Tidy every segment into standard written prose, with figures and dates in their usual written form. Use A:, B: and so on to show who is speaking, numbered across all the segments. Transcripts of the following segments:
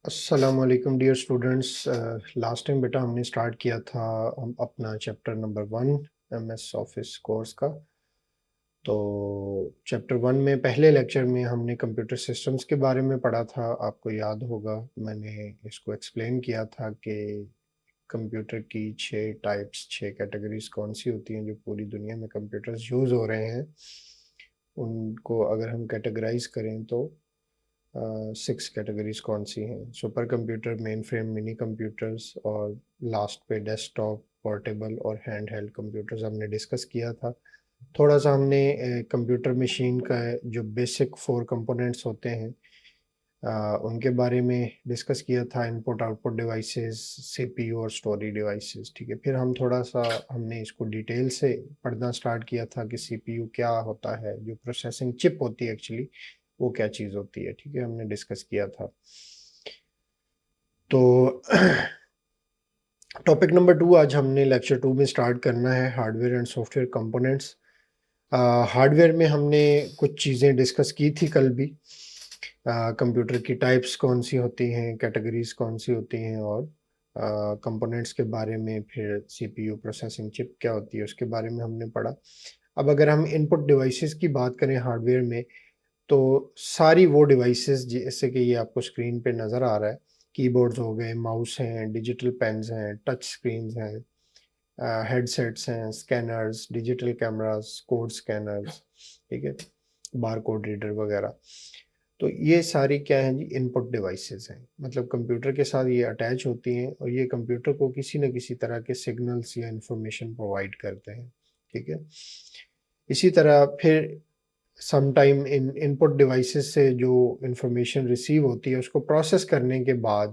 A: السلام علیکم dear students. Last time بیٹا ہم نے اسٹارٹ کیا تھا اپنا chapter number 1 M S office course کا. تو چیپٹر 1 میں پہلے لیکچر میں ہم نے کمپیوٹر سسٹمز کے بارے میں پڑھا تھا. آپ کو یاد ہوگا میں نے اس کو ایکسپلین کیا تھا کہ کمپیوٹر کی 6 ٹائپس 6 کیٹیگریز کون سی ہوتی ہیں جو پوری دنیا میں کمپیوٹرز یوز ہو رہے ہیں. ان کو اگر ہم کیٹیگرائز کریں تو 6 کیٹیگریز کون سی ہیں؟ سپر کمپیوٹر، مین فریم، منی کمپیوٹرز، اور لاسٹ پہ ڈیسک ٹاپ، پورٹیبل اور ہینڈ ہیلڈ کمپیوٹرز ہم نے ڈسکس کیا تھا. تھوڑا سا ہم نے کمپیوٹر مشین کا جو بیسک 4 کمپوننٹس ہوتے ہیں ان کے بارے میں ڈسکس کیا تھا. ان پٹ آؤٹ پٹ ڈیوائسز، سی پی یو اور اسٹوریج ڈیوائسز. ٹھیک ہے، پھر ہم تھوڑا سا ہم نے اس کو ڈیٹیل سے پڑھنا سٹارٹ کیا تھا کہ سی پی یو کیا ہوتا ہے، جو پروسیسنگ چپ ہوتی ہے ایکچولی وہ کیا چیز ہوتی ہے. ٹھیک ہے، ہم نے ڈسکس کیا تھا. تو ٹاپک نمبر 2 آج ہم نے لیکچر 2 میں سٹارٹ کرنا ہے، hard where and soft where components. Hard where میں ہم نے کچھ چیزیں ڈسکس کی تھی کل بھی. کمپیوٹر کی ٹائپس کون سی ہوتی ہیں، کیٹیگریز کون سی ہوتی ہیں، اور کمپوننٹس کے بارے میں. پھر سی پی یو پروسیسنگ چپ کیا ہوتی ہے اس کے بارے میں ہم نے پڑھا. اب اگر ہم ان پٹ ڈیوائسز کی بات کریں ہارڈ ویئر میں، تو ساری وہ ڈیوائسز جیسے کہ یہ آپ کو اسکرین پہ نظر آ رہا ہے، کی بورڈز ہو گئے، ماؤس ہیں، ڈیجیٹل پینز ہیں، ٹچ اسکرینز ہیں، ہیڈ سیٹس ہیں، scanners, digital cameras, code scanners, ٹھیک ہے، بار کوڈ ریڈر وغیرہ. تو یہ ساری کیا ہیں جی؟ ان پٹ ڈیوائسز ہیں. مطلب کمپیوٹر کے ساتھ یہ اٹیچ ہوتی ہیں اور یہ کمپیوٹر کو کسی نہ کسی طرح کے سگنلز یا انفارمیشن پرووائڈ کرتے ہیں. ٹھیک ہے، اسی طرح پھر سم ٹائم ان پٹ ڈیوائسز سے جو انفارمیشن ریسیو ہوتی ہے اس کو پروسیس کرنے کے بعد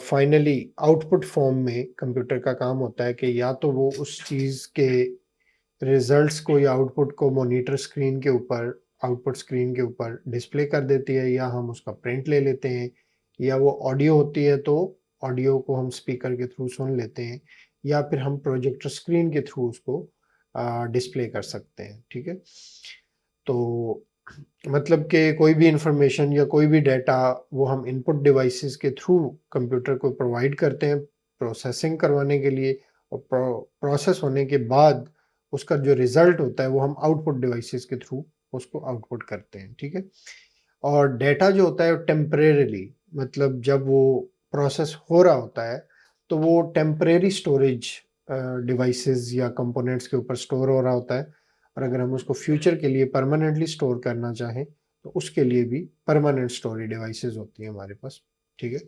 A: فائنلی آؤٹ پٹ فارم میں کمپیوٹر کا کام ہوتا ہے کہ یا تو وہ اس چیز کے ریزلٹس کو یا آؤٹ پٹ کو مانیٹر اسکرین کے اوپر، آؤٹ پٹ اسکرین کے اوپر ڈسپلے کر دیتی ہے، یا ہم اس کا پرنٹ لے لیتے ہیں، یا وہ آڈیو ہوتی ہے تو آڈیو کو ہم اسپیکر کے تھرو سن لیتے ہیں، یا پھر ہم پروجیکٹر اسکرین کے تھرو اس کو ڈسپلے کر سکتے ہیں. ٹھیک ہے، تو مطلب کہ کوئی بھی انفارمیشن یا کوئی بھی ڈیٹا وہ ہم ان پٹ ڈیوائسز کے تھرو کمپیوٹر کو پرووائڈ کرتے ہیں پروسیسنگ کروانے کے لیے، اور پروسیس ہونے کے بعد اس کا جو ریزلٹ ہوتا ہے وہ ہم آؤٹ پٹ ڈیوائسز کے تھرو اس کو آؤٹ پٹ کرتے ہیں. ٹھیک ہے، اور ڈیٹا جو ہوتا ہے وہ ٹیمپریریلی، مطلب جب وہ پروسیس ہو رہا ہوتا ہے تو وہ ٹیمپریری سٹوریج ڈیوائسز یا کمپوننٹس کے اوپر سٹور ہو رہا ہوتا ہے. اور اگر ہم اس کو فیوچر کے لیے پرماننٹلی سٹور کرنا چاہیں تو اس کے لیے بھی پرماننٹ سٹوریج ڈیوائسز ہوتی ہیں ہمارے پاس. ٹھیک ہے،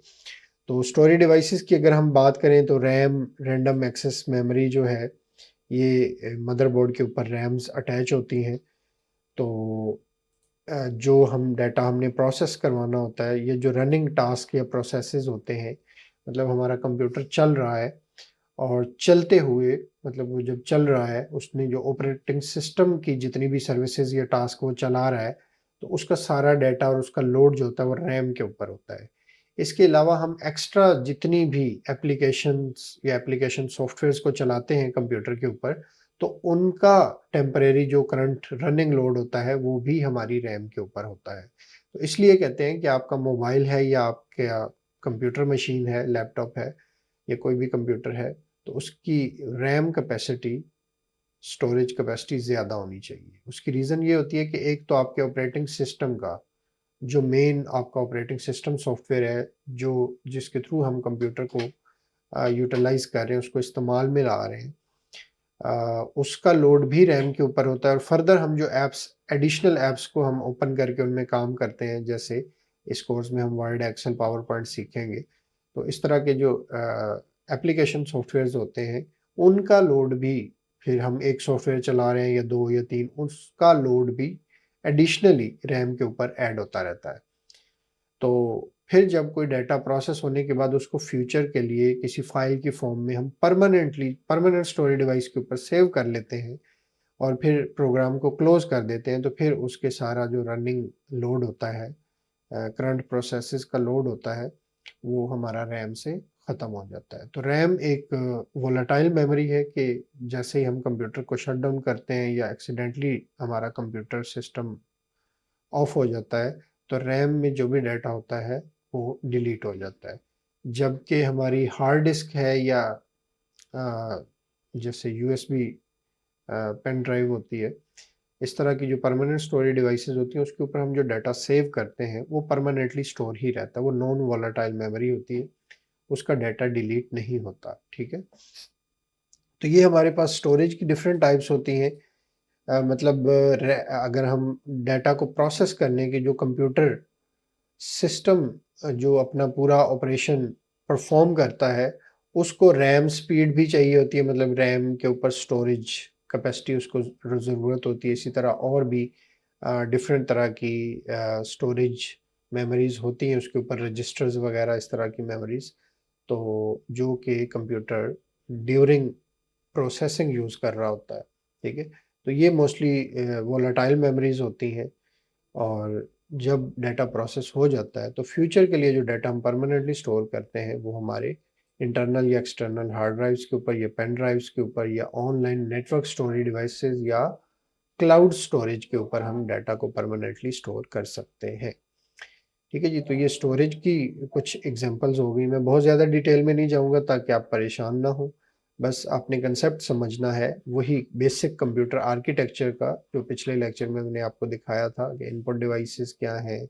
A: تو سٹوریج ڈیوائسز کی اگر ہم بات کریں تو ریم، رینڈم ایکسیس میموری جو ہے، یہ مدر بورڈ کے اوپر ریمز اٹیچ ہوتی ہیں. تو جو ہم ڈیٹا ہم نے پروسیس کروانا ہوتا ہے، یہ جو رننگ ٹاسک یا پروسیسز ہوتے ہیں، مطلب ہمارا کمپیوٹر چل رہا ہے اور چلتے ہوئے، مطلب وہ جب چل رہا ہے اس نے جو آپریٹنگ سسٹم کی جتنی بھی سروسز یا ٹاسک وہ چلا رہا ہے، تو اس کا سارا ڈیٹا اور اس کا لوڈ جو ہوتا ہے وہ ریم کے اوپر ہوتا ہے. اس کے علاوہ ہم ایکسٹرا جتنی بھی اپلیکیشنز یا اپلیکیشن سافٹ ویئرز کو چلاتے ہیں کمپیوٹر کے اوپر، تو ان کا ٹیمپریری جو کرنٹ رننگ لوڈ ہوتا ہے وہ بھی ہماری ریم کے اوپر ہوتا ہے. تو اس لیے کہتے ہیں کہ آپ کا موبائل ہے یا آپ کا کمپیوٹر مشین ہے، لیپ ٹاپ ہے یا کوئی بھی کمپیوٹر ہے، تو اس کی ریم کیپیسٹی، سٹوریج کیپیسٹی زیادہ ہونی چاہیے. اس کی ریزن یہ ہوتی ہے کہ ایک تو آپ کے آپریٹنگ سسٹم کا جو مین آپ کا آپریٹنگ سسٹم سافٹ ویئر ہے، جو جس کے تھرو ہم کمپیوٹر کو یوٹیلائز کر رہے ہیں، اس کو استعمال میں لا رہے ہیں، اس کا لوڈ بھی ریم کے اوپر ہوتا ہے. اور فردر ہم جو ایپس، ایڈیشنل ایپس کو ہم اوپن کر کے ان میں کام کرتے ہیں، جیسے اس کورس میں ہم ورڈ، ایکسل، پاور پوائنٹ سیکھیں گے، تو اس طرح کے جو اپلیکیشن سافٹ ویئرز ہوتے ہیں ان کا لوڈ بھی، پھر ہم ایک سافٹ ویئر چلا رہے ہیں یا 2 یا 3، اس کا لوڈ بھی ایڈیشنلی ریم کے اوپر ایڈ ہوتا رہتا ہے. تو پھر جب کوئی ڈیٹا پروسیس ہونے کے بعد اس کو فیوچر کے لیے کسی فائل کی فارم میں ہم پرماننٹ سٹوریج ڈیوائس کے اوپر سیو کر لیتے ہیں اور پھر پروگرام کو کلوز کر دیتے ہیں، تو پھر اس کے سارا جو رننگ لوڈ ہوتا ہے، کرنٹ پروسیسز کا لوڈ ہوتا ہے، وہ ہمارا ریم سے ختم ہو جاتا ہے. تو ریم ایک وولیٹائل میموری ہے کہ جیسے ہی ہم کمپیوٹر کو شٹ ڈاؤن کرتے ہیں یا ایکسیڈنٹلی ہمارا کمپیوٹر سسٹم آف ہو جاتا ہے، تو ریم میں جو بھی ڈیٹا ہوتا ہے وہ ڈیلیٹ ہو جاتا ہے، جبکہ ہماری ہارڈ ڈسک ہے یا جیسے U S B pen drive ہوتی ہے، اس طرح کی جو پرماننٹ اسٹوریج ڈیوائسز ہوتی ہیں، اس کے اوپر ہم جو ڈیٹا سیو کرتے ہیں وہ پرماننٹلی اسٹور ہی رہتا ہے، وہ نان والٹائل میموری ہوتی ہے، اس کا ڈیٹا ڈیلیٹ نہیں ہوتا، ٹھیک ہے۔ تو یہ ہمارے پاس اسٹوریج کی ڈفرینٹ ٹائپس ہوتی ہیں، مطلب اگر ہم ڈیٹا کو پروسیس کرنے کے جو کمپیوٹر سسٹم جو اپنا پورا آپریشن پرفارم کرتا ہے، اس کو ریم سپیڈ بھی چاہیے ہوتی ہے، مطلب ریم کے اوپر سٹوریج کیپیسٹی اس کو ضرورت ہوتی ہے، اسی طرح اور بھی ڈفرینٹ طرح کی سٹوریج میموریز ہوتی ہیں، اس کے اوپر رجسٹرز وغیرہ اس طرح کی میموریز، تو جو کہ کمپیوٹر ڈیورنگ پروسیسنگ یوز کر رہا ہوتا ہے، ٹھیک ہے۔ تو یہ موسٹلی وولٹائل میموریز ہوتی ہیں، اور جب ڈیٹا پروسیس ہو جاتا ہے تو فیوچر کے لیے جو ڈیٹا ہم پرماننٹلی سٹور کرتے ہیں وہ ہمارے انٹرنل یا ایکسٹرنل ہارڈ ڈرائیوز کے اوپر یا پین ڈرائیوز کے اوپر یا on line network storage devices یا کلاؤڈ سٹوریج کے اوپر ہم ڈیٹا کو پرماننٹلی سٹور کر سکتے ہیں، ٹھیک ہے جی۔ تو یہ سٹوریج کی کچھ ایگزامپلز ہو گئی، میں بہت زیادہ ڈیٹیل میں نہیں جاؤں گا تاکہ آپ پریشان نہ ہوں، بس آپ نے کنسیپٹ سمجھنا ہے وہی بیسک کمپیوٹر آرکیٹیکچر کا جو پچھلے لیکچر میں نے آپ کو دکھایا تھا کہ ان پٹ ڈیوائسز کیا ہیں،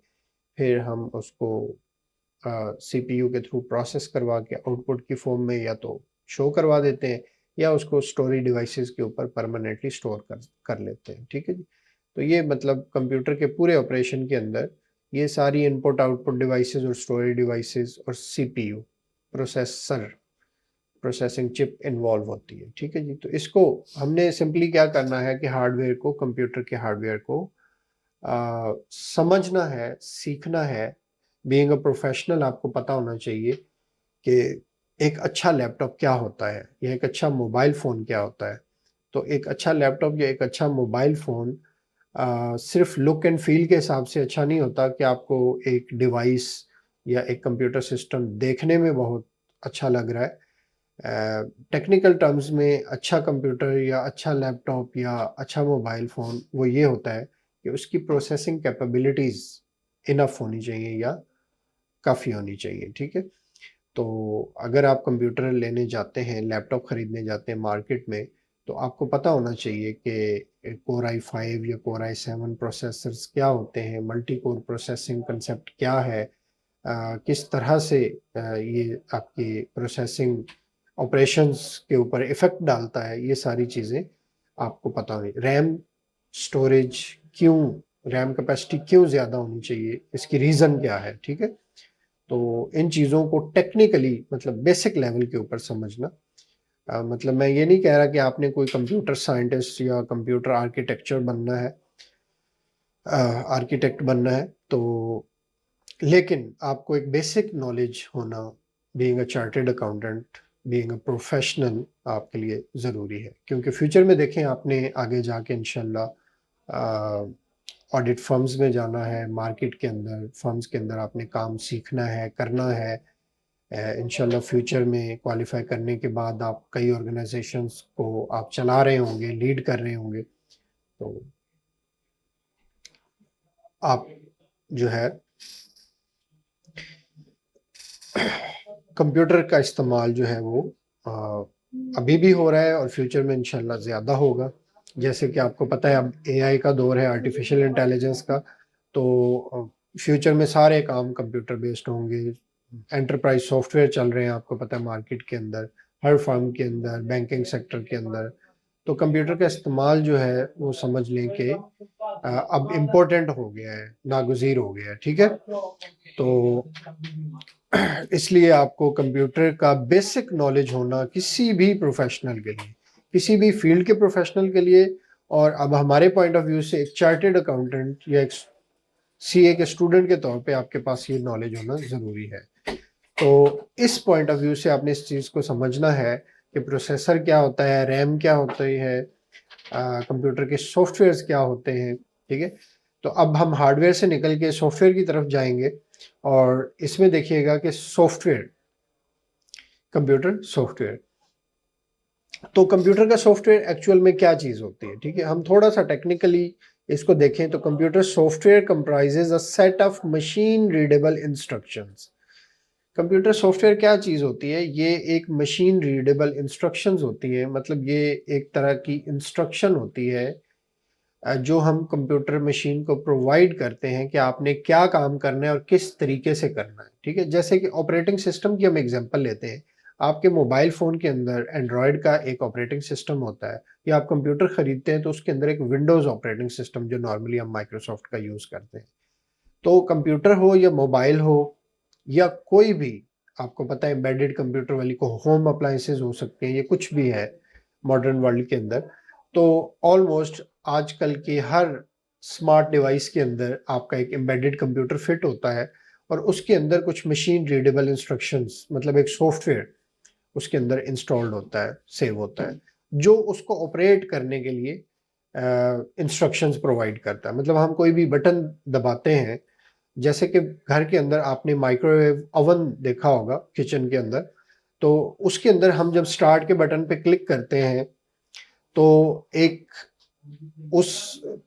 A: پھر ہم اس کو سی پی یو کے تھرو پروسیس کروا کے آؤٹ پٹ کی فارم میں یا تو شو کروا دیتے ہیں یا اس کو سٹوریج ڈیوائسز کے اوپر پرماننٹلی سٹور کر لیتے ہیں، ٹھیک ہے جی۔ تو یہ مطلب کمپیوٹر کے پورے آپریشن کے اندر یہ ساری ان پٹ آؤٹ پٹ ڈیوائسز اور سٹوریج ڈیوائسز اور سی پی یو پروسیسنگ چپ انوالو ہوتی ہے، ٹھیک ہے جی۔ تو اس کو ہم نے سمپلی کیا کرنا ہے کہ ہارڈ ویئر کو، کمپیوٹر کے ہارڈ ویئر کو سمجھنا ہے، سیکھنا ہے۔ بینگ اے پروفیشنل آپ کو پتا ہونا چاہیے کہ ایک اچھا لیپ ٹاپ کیا ہوتا ہے یا ایک اچھا موبائل فون کیا ہوتا ہے۔ تو ایک اچھا لیپ ٹاپ یا ایک اچھا موبائل فون صرف لک اینڈ فیل کے حساب سے اچھا نہیں ہوتا کہ آپ کو ایک ڈیوائس یا ایک کمپیوٹر سسٹم دیکھنے میں بہت اچھا لگ رہا ہے، ٹیکنیکل ٹرمز میں اچھا کمپیوٹر یا اچھا لیپ ٹاپ یا اچھا موبائل فون وہ یہ ہوتا ہے کہ اس کی پروسیسنگ کیپیبلٹیز انف ہونی چاہیے یا کافی ہونی چاہیے، ٹھیک ہے۔ تو اگر آپ کمپیوٹر لینے جاتے ہیں، لیپ ٹاپ خریدنے جاتے ہیں مارکیٹ میں، تو آپ کو پتہ ہونا چاہیے کہ کور آئی 5 یا کور آئی 7 پروسیسرز کیا ہوتے ہیں، ملٹی کور پروسیسنگ کنسیپٹ کیا ہے، کس طرح سے یہ آپ کی پروسیسنگ آپریشنز کے اوپر ایفیکٹ ڈالتا ہے، یہ ساری چیزیں آپ کو پتہ ہونی۔ ریم سٹوریج کیوں، ریم کیپیسٹی کیوں زیادہ ہونی چاہیے، اس کی ریزن کیا ہے، ٹھیک ہے۔ تو ان چیزوں کو ٹیکنیکلی مطلب بیسک لیول کے اوپر سمجھنا، مطلب میں یہ نہیں کہہ رہا کہ آپ نے کوئی کمپیوٹر سائنٹسٹ یا کمپیوٹر آرکیٹیکٹ بننا ہے، تو لیکن آپ کو ایک بیسک نالج ہونا، being a chartered accountant, being a professional آپ کے لیے ضروری ہے، کیونکہ فیوچر میں دیکھیں آپ نے آگے جا کے انشاءاللہ آڈٹ فرمز میں جانا ہے، مارکیٹ کے اندر فرمز کے اندر آپ نے کام سیکھنا ہے، کرنا ہے، انشاءاللہ فیوچر میں کوالیفائی کرنے کے بعد آپ کئی آرگنائزیشنز کو آپ چلا رہے ہوں گے، لیڈ کر رہے ہوں گے، تو آپ جو ہے کمپیوٹر کا استعمال جو ہے وہ ابھی بھی ہو رہا ہے اور فیوچر میں انشاءاللہ زیادہ ہوگا، جیسے کہ آپ کو پتہ ہے اب اے آئی کا دور ہے، آرٹیفیشل انٹیلیجنس کا، تو فیوچر میں سارے کام کمپیوٹر بیسڈ ہوں گے، انٹرپرائز سافٹ ویئر چل رہے ہیں آپ کو پتہ ہے مارکیٹ کے اندر، ہر فرم کے اندر، بینکنگ سیکٹر کے اندر، تو کمپیوٹر کا استعمال جو ہے وہ سمجھ لیں کہ اب امپورٹنٹ ہو گیا ہے، ناگزیر ہو گیا ہے، ٹھیک ہے۔ تو اس لیے آپ کو کمپیوٹر کا بیسک نالج ہونا کسی بھی پروفیشنل کے لیے، کسی بھی فیلڈ کے پروفیشنل کے لیے، اور اب ہمارے پوائنٹ آف ویو سے ایک چارٹرڈ اکاؤنٹنٹ یا ایک سی اے کے اسٹوڈنٹ کے طور پہ آپ کے پاس یہ نالج ہونا ضروری ہے۔ تو اس پوائنٹ آف ویو سے آپ نے اس چیز کو سمجھنا ہے کہ پروسیسر کیا ہوتا ہے، ریم کیا ہوتی ہے، کمپیوٹر کے سافٹ ویئرز کیا ہوتے ہیں، ٹھیک ہے۔ تو اب ہم ہارڈ ویئر سے نکل کے سافٹ ویئر کی طرف جائیں گے، اور اس میں دیکھیے گا کہ soft where, computer soft where, تو کمپیوٹر کا سافٹ ویئر ایکچوئل میں کیا چیز ہوتی ہے، ٹھیک ہے۔ ہم تھوڑا سا ٹیکنیکلی اس کو دیکھیں تو computer software comprises a set of machine readable instructions. Computer software کیا چیز ہوتی ہے؟ یہ ایک مشین ریڈیبل انسٹرکشنز ہوتی ہیں. مطلب یہ ایک طرح کی انسٹرکشن ہوتی ہے جو ہم کمپیوٹر مشین کو پرووائڈ کرتے ہیں کہ آپ نے کیا کام کرنا ہے اور کس طریقے سے کرنا ہے. ٹھیک ہے، جیسے کہ آپریٹنگ سسٹم کی ہم ایگزامپل لیتے ہیں. آپ کے موبائل فون کے اندر اینڈرائڈ کا ایک آپریٹنگ سسٹم ہوتا ہے، یا آپ کمپیوٹر خریدتے ہیں تو اس کے اندر ایک ونڈوز آپریٹنگ سسٹم جو نارملی ہم مائکروسافٹ کا یوز کرتے ہیں. تو کمپیوٹر ہو یا موبائل ہو یا کوئی بھی، آپ کو پتہ ہے ایمبیڈڈ کمپیوٹر والی کو ہوم اپلائنسز ہو سکتے ہیں، یہ کچھ بھی ہے ماڈرن ورلڈ کے اندر. تو آلموسٹ آج کل کی ہر اسمارٹ ڈیوائس کے اندر آپ کا ایک ایمبیڈڈ کمپیوٹر فٹ ہوتا ہے، اور اس کے اندر کچھ مشین ریڈیبل انسٹرکشنز، مطلب ایک سافٹ ویئر اس کے اندر انسٹالڈ ہوتا ہے، سیو ہوتا ہے، جو اس کو آپریٹ کرنے کے لیے انسٹرکشنز پرووائڈ کرتا ہے. مطلب ہم کوئی بھی بٹن دباتے ہیں، جیسے کہ گھر کے اندر آپ نے مائکرو ویو اوون دیکھا ہوگا کچن کے اندر، تو اس کے اندر ہم جب سٹارٹ کے بٹن پہ کلک کرتے ہیں تو ایک اس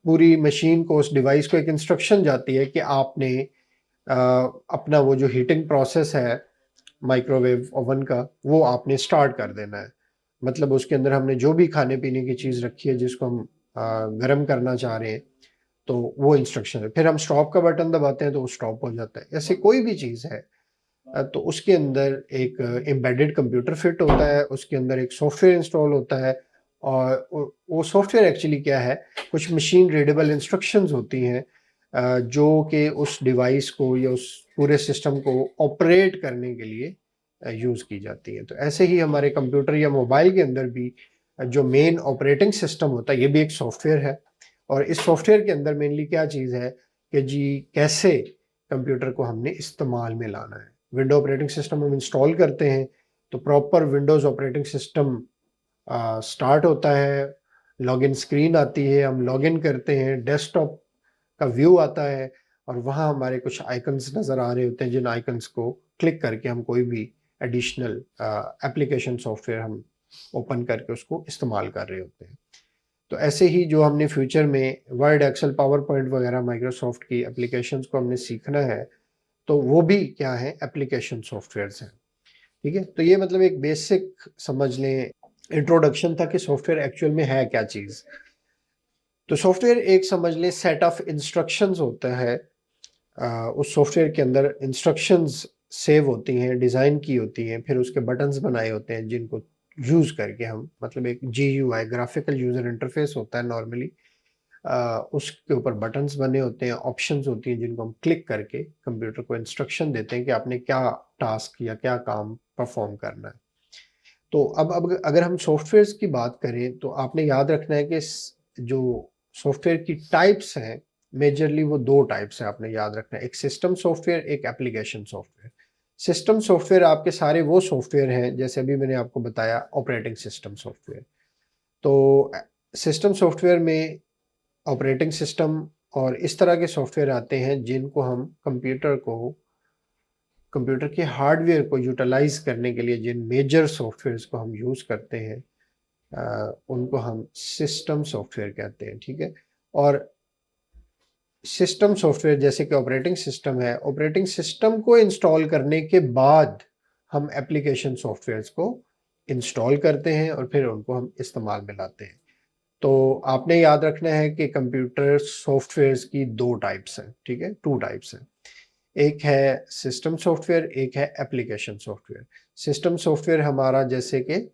A: پوری مشین کو، اس ڈیوائس کو ایک انسٹرکشن جاتی ہے کہ آپ نے اپنا وہ جو ہیٹنگ پروسیس ہے مائکرو ویو اوون کا، وہ آپ نے سٹارٹ کر دینا ہے. مطلب اس کے اندر ہم نے جو بھی کھانے پینے کی چیز رکھی ہے جس کو ہم گرم کرنا چاہ رہے ہیں، تو وہ انسٹرکشن ہے. پھر ہم سٹاپ کا بٹن دباتے ہیں تو وہ سٹاپ ہو جاتا ہے. ایسے کوئی بھی چیز ہے تو اس کے اندر ایک ایمبیڈڈ کمپیوٹر فٹ ہوتا ہے، اس کے اندر ایک سافٹ ویئر انسٹال ہوتا ہے، اور وہ سافٹ ویئر ایکچولی کیا ہے، کچھ مشین ریڈیبل انسٹرکشنز ہوتی ہیں جو کہ اس ڈیوائس کو یا اس پورے سسٹم کو آپریٹ کرنے کے لیے یوز کی جاتی ہیں. تو ایسے ہی ہمارے کمپیوٹر یا موبائل کے اندر بھی جو مین آپریٹنگ سسٹم ہوتا ہے، یہ بھی ایک سافٹ ویئر ہے. اور اس سافٹ ویئر کے اندر مینلی کیا چیز ہے کہ جی کیسے کمپیوٹر کو ہم نے استعمال میں لانا ہے. ونڈو آپریٹنگ سسٹم ہم انسٹال کرتے ہیں تو proper Windows operating system start ہوتا ہے، لاگ ان اسکرین آتی ہے، ہم لاگ ان کرتے ہیں، ڈیسک ٹاپ کا ویو آتا ہے، اور وہاں ہمارے کچھ آئکنز نظر آ رہے ہوتے ہیں، جن آئکنز کو کلک کر کے ہم کوئی بھی ایڈیشنل اپلیکیشن سافٹ ویئر ہم اوپن کر کے اس کو استعمال کر رہے ہوتے ہیں. تو ایسے ہی جو ہم نے فیوچر میں ورڈ، ایکسل، پاور پوائنٹ وغیرہ مائکروسافٹ کی اپلیکیشنز کو ہم نے سیکھنا ہے، تو وہ بھی کیا ہے، اپلیکیشن سافٹ ویئرز ہیں. ٹھیک ہے، تو یہ مطلب ایک بیسک سمجھ لیں انٹروڈکشن تھا کہ سافٹ ویئر ایکچوئل میں ہے کیا چیز. تو سافٹ ویئر ایک سمجھ لیں سیٹ آف انسٹرکشنز ہوتا ہے. اس سافٹ ویئر کے اندر انسٹرکشنز سیو ہوتی ہیں، ڈیزائن کی ہوتی ہیں، پھر اس کے بٹنز بنائے ہوتے ہیں جن کو یوز کر کے ہم، مطلب ایک G U I, graphical user interface ہوتا ہے نارملی، اس کے اوپر بٹنز بنے ہوتے ہیں، آپشنز ہوتی ہیں جن کو ہم کلک کر کے کمپیوٹر کو انسٹرکشن دیتے ہیں کہ آپ نے کیا ٹاسک یا کیا کام پرفارم کرنا ہے. تو اب اگر ہم سافٹ ویئرز کی بات کریں تو آپ نے یاد رکھنا ہے کہ جو سافٹ ویئر کی ٹائپس ہیں، میجرلی وہ دو ٹائپس ہیں، آپ نے یاد رکھنا ہے، ایک سسٹم سافٹ ویئر، ایک application soft where. System soft where آپ کے سارے وہ سافٹ ویئر ہیں جیسے ابھی میں نے آپ کو بتایا آپریٹنگ سسٹم سافٹ ویئر. تو سسٹم سافٹ ویئر میں آپریٹنگ سسٹم اور اس طرح کے سافٹ ویئر آتے ہیں جن کو ہم کمپیوٹر کے ہارڈ ویئر کو یوٹیلائز کرنے کے لیے جن میجر سافٹ ویئرز کو ہم یوز کرتے ہیں ان کو ہم سسٹم سافٹ ویئر کہتے ہیں. ٹھیک ہے، اور سسٹم سافٹ ویئر جیسے کہ آپریٹنگ سسٹم ہے، آپریٹنگ سسٹم کو انسٹال کرنے کے بعد ہم اپلیکیشن سافٹ ویئرز کو انسٹال کرتے ہیں اور پھر ان کو ہم استعمال میں لاتے ہیں. تو آپ نے یاد رکھنا ہے کہ کمپیوٹر سافٹ ویئرز کی دو ٹائپس ہیں. ٹھیک ہے، ٹو ٹائپس ہیں، ایک ہے سسٹم سافٹ ویئر، ایک ہے application soft where. System soft where ہمارا جیسے کہ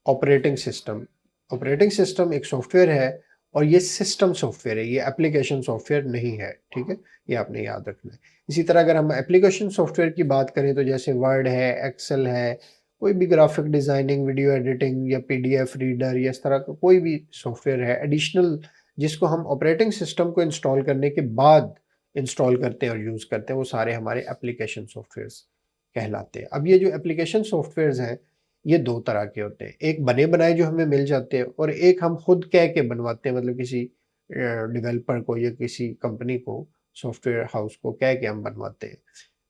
A: آپریٹنگ سسٹم ایک سافٹ ویئر ہے، اور یہ سسٹم سافٹ ویئر ہے، یہ اپلیکیشن سافٹ ویئر نہیں ہے. ٹھیک ہے، یہ آپ نے یاد رکھنا ہے. اسی طرح اگر ہم اپلیکیشن سافٹ ویئر کی بات کریں تو جیسے ورڈ ہے، ایکسل ہے، کوئی بھی گرافک ڈیزائننگ، ویڈیو ایڈیٹنگ یا پی ڈی ایف ریڈر یا اس طرح کا کوئی بھی سافٹ ویئر ہے ایڈیشنل، جس کو ہم آپریٹنگ سسٹم کو انسٹال کرنے کے بعد انسٹال کرتے ہیں اور یوز کرتے ہیں، وہ سارے ہمارے اپلیکیشن سافٹ ویئرز کہلاتے ہیں. اب یہ جو اپلیکیشن سافٹ ویئرز ہیں یہ دو طرح کے ہوتے ہیں، ایک بنے بنائے جو ہمیں مل جاتے ہیں، اور ایک ہم خود کہہ کے بنواتے ہیں، مطلب کسی ڈیولپر کو یا کسی کمپنی کو، سافٹ ویئر ہاؤس کو کہہ کے ہم بنواتے ہیں.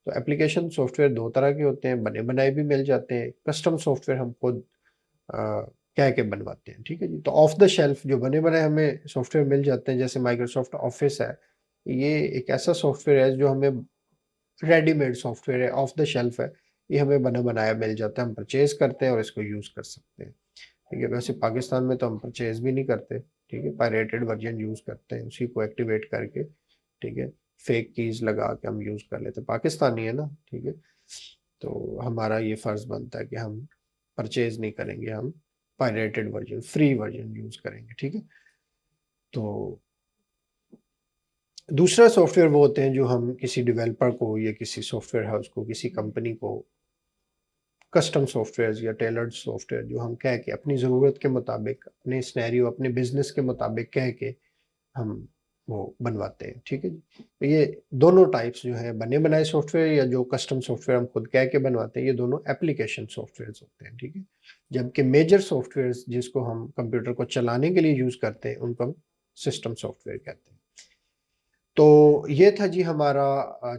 A: تو اپلیکیشن سافٹ ویئر دو طرح کے ہوتے ہیں، بنے بنائے بھی مل جاتے ہیں، کسٹم سافٹ ویئر ہم خود کہہ کے بنواتے ہیں، ٹھیک ہے جی۔ تو آف دا شیلف جو بنے بنائے ہمیں سافٹ ویئر مل جاتے ہیں، جیسے مائکروسافٹ آفس ہے، یہ ایک ایسا سافٹ ویئر ہے جو ہمیں ریڈی میڈ سافٹ ویئر ہے، آف دا شیلف ہے، یہ ہمیں بنا بنایا مل جاتا ہے، ہم پرچیز کرتے ہیں اور اس کو یوز کر سکتے ہیں، ٹھیک ہے۔ ویسے پاکستان میں تو ہم پرچیز بھی نہیں کرتے، ٹھیک ہے، پائریٹڈ ورژن یوز کرتے ہیں، اسی کو ایکٹیویٹ کر کے، ٹھیک ہے، فیک کیز لگا کے ہم یوز کر لیتے ہیں، پاکستانی ہے نا، ٹھیک ہے۔ تو ہمارا یہ فرض بنتا ہے کہ ہم پرچیز نہیں کریں گے، ہم pirated version, free version use کریں گے، ٹھیک ہے۔ تو دوسرا سافٹ ویئر وہ ہوتے ہیں جو ہم کسی ڈیولپر کو یا کسی سافٹ ویئر ہاؤس کو، کسی کمپنی کو کسٹم سافٹ ویئر یا ٹیلرڈ سافٹ ویئر جو ہم کہہ کے اپنی ضرورت کے مطابق، اپنے سینیریو، اپنے بزنس کے مطابق کہہ کے ہم وہ بنواتے ہیں، ٹھیک ہے جی۔ تو یہ دونوں ٹائپس جو ہیں، بنے بنائے سافٹ ویئر یا جو کسٹم سافٹ ویئر ہم خود کہہ کے بنواتے ہیں، یہ دونوں اپلیکیشن سافٹ ویئرز ہوتے ہیں، ٹھیک ہے۔ جبکہ میجر سافٹ ویئرز جس کو ہم کمپیوٹر کو چلانے کے لیے یوز کرتے ہیں، ان کو ہم سسٹم سافٹ ویئر کہتے ہیں۔ تو یہ تھا جی ہمارا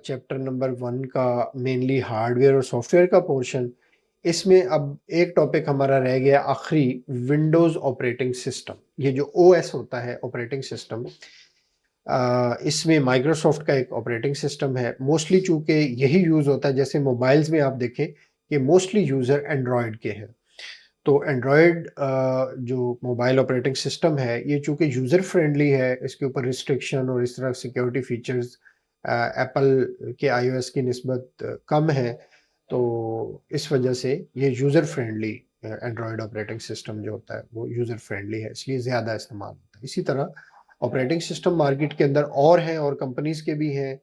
A: چیپٹر نمبر 1 کا مینلی ہارڈ ویئر اور سافٹ ویئر کا پورشن۔ اس میں اب ایک ٹاپک ہمارا رہ گیا آخری، ونڈوز آپریٹنگ سسٹم۔ یہ جو او ایس ہوتا ہے، آپریٹنگ سسٹم، اس میں مائکروسافٹ کا ایک آپریٹنگ سسٹم ہے، موسٹلی چونکہ یہی یوز ہوتا ہے، جیسے موبائلز میں آپ دیکھیں کہ موسٹلی یوزر اینڈرائڈ کے ہیں، تو اینڈرائڈ جو موبائل آپریٹنگ سسٹم ہے، یہ چونکہ یوزر فرینڈلی ہے، اس کے اوپر ریسٹرکشن اور اس طرح سیکیورٹی فیچرز ایپل کے آئی او ایس کی نسبت کم ہے، تو اس وجہ سے یہ user friendly Android operating system جو ہوتا ہے وہ یوزر فرینڈلی ہے، اس لیے زیادہ استعمال ہوتا ہے۔ اسی طرح آپریٹنگ سسٹم مارکیٹ کے اندر اور ہیں، اور کمپنیز کے بھی ہیں،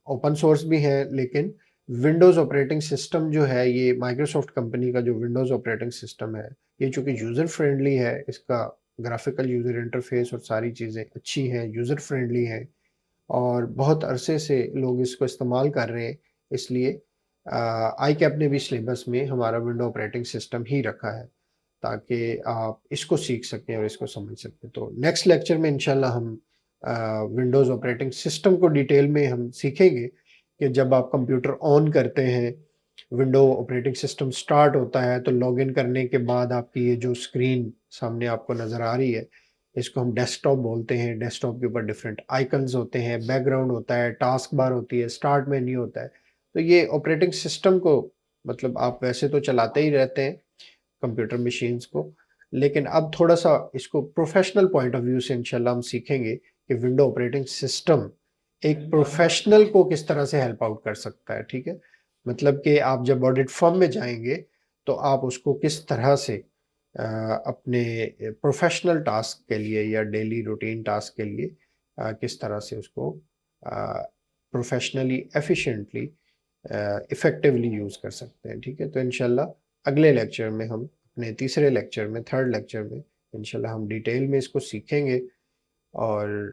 A: اوپن سورس بھی ہیں، لیکن ونڈوز آپریٹنگ سسٹم جو ہے، یہ مائکروسافٹ کمپنی کا جو ونڈوز آپریٹنگ سسٹم ہے، یہ چونکہ یوزر فرینڈلی ہے، اس کا گرافیکل یوزر انٹرفیس اور ساری چیزیں اچھی ہیں، یوزر فرینڈلی ہیں، اور بہت عرصے سے لوگ اس کو استعمال کر رہے ہیں، اس لیے آئی کیپ نے بھی سلیبس میں ہمارا ونڈو آپریٹنگ سسٹم ہی رکھا ہے، تاکہ آپ اس کو سیکھ سکیں اور اس کو سمجھ سکیں۔ تو نیکسٹ لیکچر میں انشاءاللہ ہم ونڈوز آپریٹنگ سسٹم کو ڈیٹیل میں ہم سیکھیں گے کہ جب آپ کمپیوٹر آن کرتے ہیں، ونڈو آپریٹنگ سسٹم سٹارٹ ہوتا ہے، تو لاگ ان کرنے کے بعد آپ کی یہ جو اسکرین سامنے آپ کو نظر آ رہی ہے، اس کو ہم ڈیسک ٹاپ بولتے ہیں۔ ڈیسک ٹاپ کے اوپر ڈفرینٹ آئیکنز ہوتے ہیں، بیک گراؤنڈ ہوتا ہے، ٹاسک بار ہوتی ہے، سٹارٹ مینیو ہوتا ہے۔ تو یہ آپریٹنگ سسٹم کو، مطلب آپ ویسے تو چلاتے ہی رہتے ہیں کمپیوٹر مشینز کو، لیکن اب تھوڑا سا اس کو پروفیشنل پوائنٹ آف ویو سے انشاءاللہ ہم سیکھیں گے کہ ونڈو آپریٹنگ سسٹم ایک پروفیشنل کو کس طرح سے ہیلپ آؤٹ کر سکتا ہے، ٹھیک ہے۔ مطلب کہ آپ جب آڈٹ فرم میں جائیں گے تو آپ اس کو کس طرح سے اپنے پروفیشنل ٹاسک کے لیے یا ڈیلی روٹین ٹاسک کے لیے کس طرح سے اس کو پروفیشنلی، ایفیشینٹلی، افیکٹولی یوز کر سکتے ہیں، ٹھیک ہے۔ تو انشاءاللہ اگلے لیکچر میں ہم، اپنے تیسرے لیکچر میں، تھرڈ لیکچر میں انشاءاللہ ہم ڈیٹیل میں اس کو سیکھیں گے، اور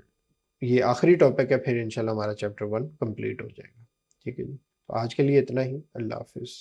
A: یہ آخری ٹاپک ہے، پھر انشاءاللہ ہمارا چیپٹر 1 کمپلیٹ ہو جائے گا، ٹھیک ہے جی۔ تو آج کے لیے اتنا ہی، اللہ حافظ۔